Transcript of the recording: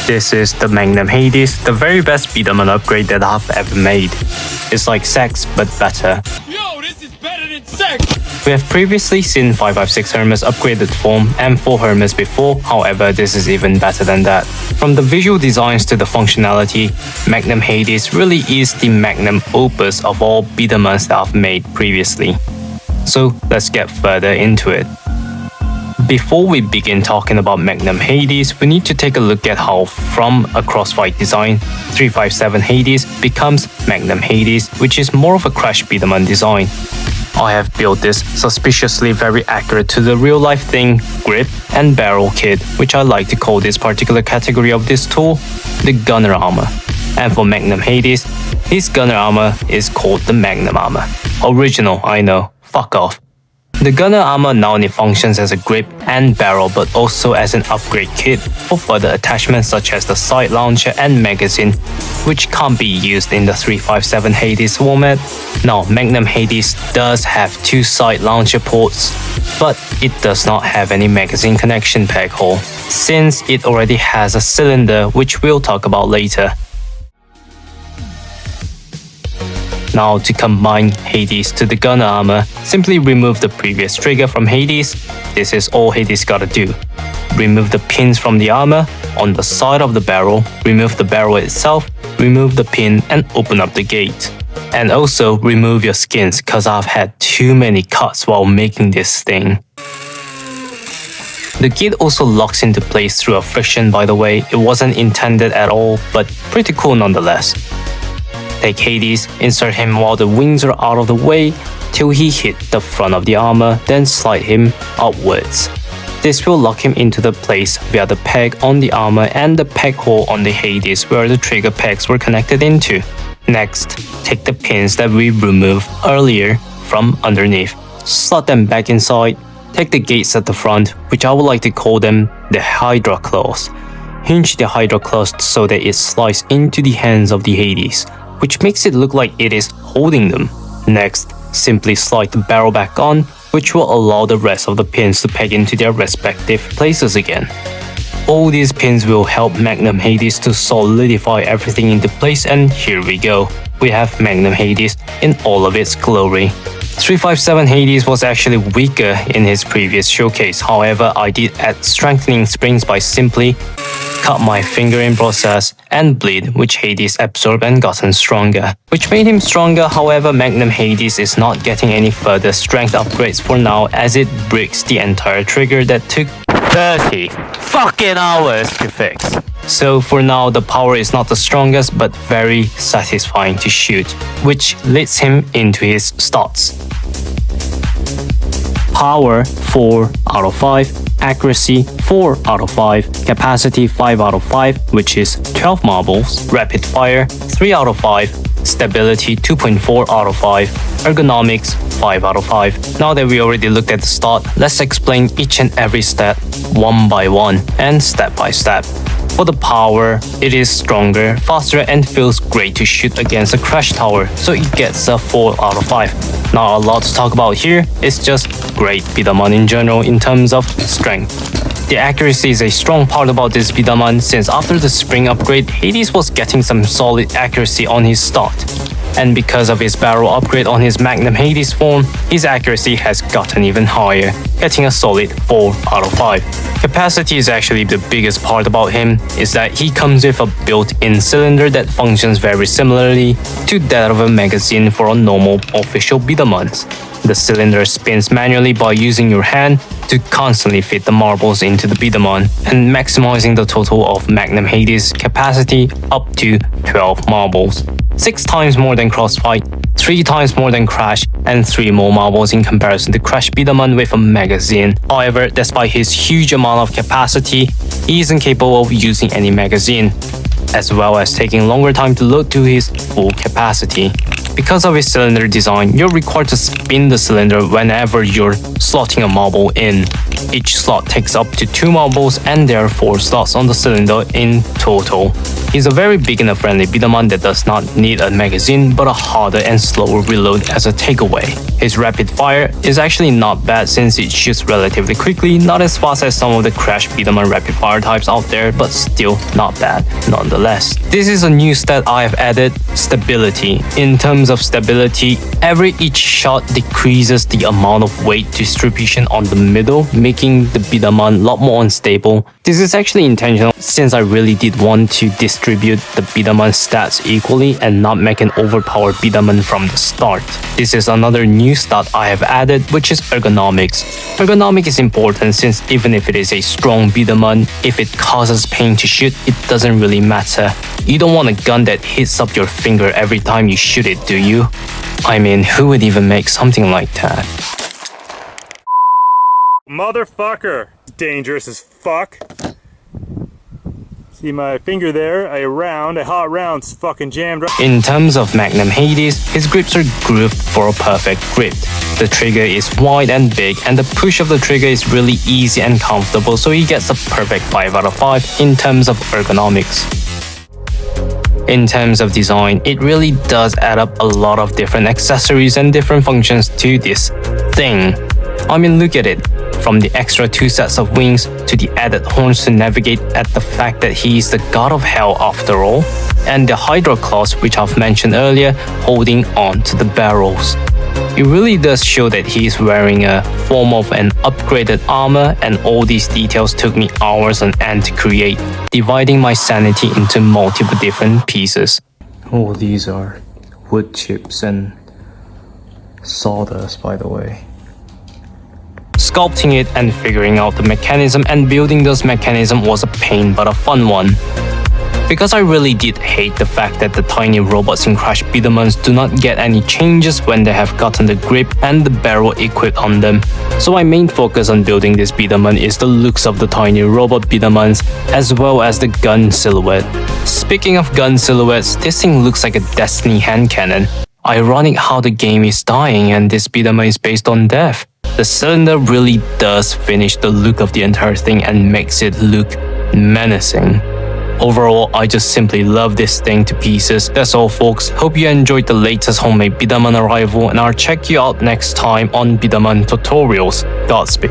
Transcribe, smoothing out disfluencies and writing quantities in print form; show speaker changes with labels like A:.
A: This is the Magnum Hades, the very best Bdaman upgrade that I've ever made. It's like sex, but better.
B: Yo, this is better than sex!
A: We have previously seen 556 Hermes upgraded form and 4 Hermes before, however this is even better than that. From the visual designs to the functionality, Magnum Hades really is the magnum opus of all Bdamans that I've made previously. So let's get further into it. Before we begin talking about Magnum Hades, we need to take a look at how from a crossfight design, 357 Hades becomes Magnum Hades, which is more of a Crash Bdaman design. I have built this suspiciously very accurate to the real life thing, grip and barrel kit, which I like to call this particular category of this tool, the gunner armor. And for Magnum Hades, his gunner armor is called the Magnum armor. Original, I know, fuck off. The gunner armor not only functions as a grip and barrel but also as an upgrade kit for further attachments such as the sight launcher and magazine, which can't be used in the 357 Hades format. Now, Magnum Hades does have 2 sight launcher ports, but it does not have any magazine connection peg hole, since it already has a cylinder, which we'll talk about later. Now, to combine Hades to the gunner armor, simply remove the previous trigger from Hades. This is all Hades gotta do. Remove the pins from the armor on the side of the barrel, remove the barrel itself, remove the pin and open up the gate. And also remove your skins, cause I've had too many cuts while making this thing. The kit also locks into place through a friction, by the way. It wasn't intended at all, but pretty cool nonetheless. Take Hades, insert him while the wings are out of the way till he hit the front of the armor, then slide him upwards. This will lock him into the place via the peg on the armor and the peg hole on the Hades where the trigger pegs were connected into. Next, take the pins that we removed earlier from underneath, slot them back inside. Take the gates at the front, which I would like to call them the Hydra claws. Hinge the Hydra claws so that it slides into the hands of the Hades, which makes it look like it is holding them. Next, simply slide the barrel back on, which will allow the rest of the pins to peg into their respective places again. All these pins will help Magnum Hades to solidify everything into place, and here we go. We have Magnum Hades in all of its glory. 357 Hades was actually weaker in his previous showcase, however I did add strengthening springs by simply cut my finger in process and bleed, which Hades absorbed and gotten stronger. Which made him stronger, however Magnum Hades is not getting any further strength upgrades for now, as it breaks the entire trigger that took 30 fucking hours to fix. So for now the power is not the strongest but very satisfying to shoot, which leads him into his stats. Power 4 out of 5, accuracy 4 out of 5, capacity 5 out of 5, which is 12 marbles, rapid fire 3 out of 5, stability 2.4 out of 5, ergonomics 5 out of 5. Now that we already looked at the stat, let's explain each and every stat one by one and step by step. For the power, it is stronger, faster and feels great to shoot against a crash tower, so it gets a 4 out of 5. Not a lot to talk about here, it's just great Bdaman in general in terms of strength. The accuracy is a strong part about this Bdaman, since after the spring upgrade, Hades was getting some solid accuracy on his start. And because of his barrel upgrade on his Magnum Hades form, his accuracy has gotten even higher, getting a solid 4 out of 5. Capacity is actually the biggest part about him, is that he comes with a built-in cylinder that functions very similarly to that of a magazine for a normal official Bdamans. The cylinder spins manually by using your hand to constantly fit the marbles into the Bdaman and maximizing the total of Magnum Hades capacity up to 12 marbles. 6 times more than Crossfight, 3 times more than Crash, and 3 more marbles in comparison to Crash Bdaman with a magazine. However, despite his huge amount of capacity, he isn't capable of using any magazine, as well as taking longer time to load to his full capacity. Because of his cylinder design, you're required to spin the cylinder whenever you're slotting a marble in. Each slot takes up to 2 marbles and there are 4 slots on the cylinder in total. He's a very beginner-friendly Bdaman that does not need a magazine but a harder and slower reload as a takeaway. His rapid fire is actually not bad since it shoots relatively quickly, not as fast as some of the Crash Bdaman rapid fire types out there, but still not bad nonetheless. This is a new stat I have added, stability. In terms of stability, each shot decreases the amount of weight distribution on the middle, making the Bdaman a lot more unstable. This is actually intentional since I really did want to distribute the Bdaman stats equally and not make an overpowered Bdaman from the start. This is another new stat I have added, which is ergonomics. Ergonomics is important since even if it is a strong Bdaman, if it causes pain to shoot, it doesn't really matter. You don't want a gun that hits up your finger every time you shoot it, do you? I mean, who would even make something like that?
C: Motherfucker! Dangerous as fuck. See my finger there? A hot round's fucking jammed right.
A: In terms of Magnum Hades, his grips are grooved for a perfect grip. The trigger is wide and big, and the push of the trigger is really easy and comfortable, so he gets a perfect 5 out of 5 in terms of ergonomics. In terms of design, it really does add up a lot of different accessories and different functions to this thing. I mean, look at it. From the extra 2 sets of wings to the added horns to navigate at the fact that he is the god of hell after all, and the Hydra claws which I've mentioned earlier holding on to the barrels. It really does show that he is wearing a form of an upgraded armor, and all these details took me hours on end to create, dividing my sanity into multiple different pieces. All these are wood chips and sawdust, by the way. Sculpting it and figuring out the mechanism and building those mechanisms was a pain but a fun one. Because I really did hate the fact that the tiny robots in Crash Bdamans do not get any changes when they have gotten the grip and the barrel equipped on them. So my main focus on building this Bdaman is the looks of the tiny robot Bdamans as well as the gun silhouette. Speaking of gun silhouettes, this thing looks like a Destiny hand cannon. Ironic how the game is dying and this Bdaman is based on death. The cylinder really does finish the look of the entire thing and makes it look menacing. Overall, I just simply love this thing to pieces. That's all folks, hope you enjoyed the latest homemade Bdaman arrival and I'll check you out next time on Bdaman tutorials. Godspeed.